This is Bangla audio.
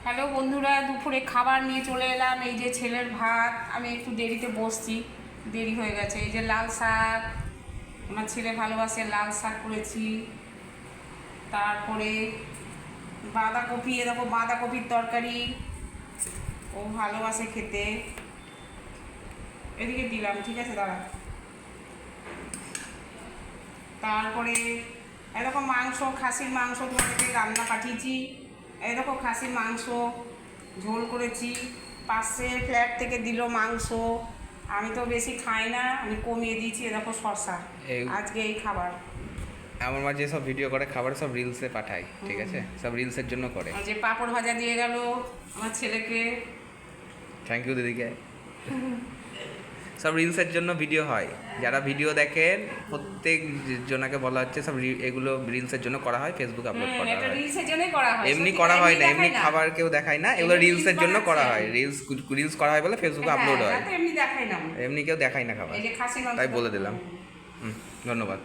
হ্যালো বন্ধুরা, দুপুরে খাবার নিয়ে চলে এলাম। এই যে ছেলের ভাত, আমি একটু দেরিতে বসছি, দেরি হয়ে গেছে। এই যে লাল শাক, আমার ছেলে ভালোবাসে, লাল শাক করেছি। তারপরে বাঁধাকপি, এরকম বাঁধাকপির তরকারি, ও ভালোবাসে খেতে। এদিকে দিলাম, ঠিক আছে, দাঁড়া। তারপরে এরকম মাংস, খাসির মাংস তোমাদেরকে রান্না পাঠিয়েছি। এরকম খাসির মাংস ঝোল করেছি। পাশে ফ্ল্যাট থেকে দিল মাংস, আমি তো বেশি খাই না, আমি কমিয়ে দিয়েছি। এরকম শসা, আজকে এই খাবার। আমার মা যে সব ভিডিও করে খাবার সব রিলসে পাঠায়, ঠিক আছে, সব রিলসের জন্য করে। যে পাঁপড় ভাজা দিয়ে গেল আমার ছেলেকে, থ্যাংক ইউ দিদিকে। সব রিলসের জন্য ভিডিও হয়, যারা ভিডিও দেখেন প্রত্যেক জনাকে বলা হচ্ছে সব এগুলো রিলসের জন্য করা হয়, ফেসবুকে আপলোড করা হয়। রিলসের জন্যই করা হয়, এমনি করা হয় না, এমনি খাবার কেউ দেখায় না, এগুলো রিলসের জন্য করা হয়। রিলস করা হয় বলে ফেসবুকে আপলোড হয়, এমনি দেখাই না, এমনি কেউ দেখায় না খাবার, তাই বলে দিলাম। ধন্যবাদ।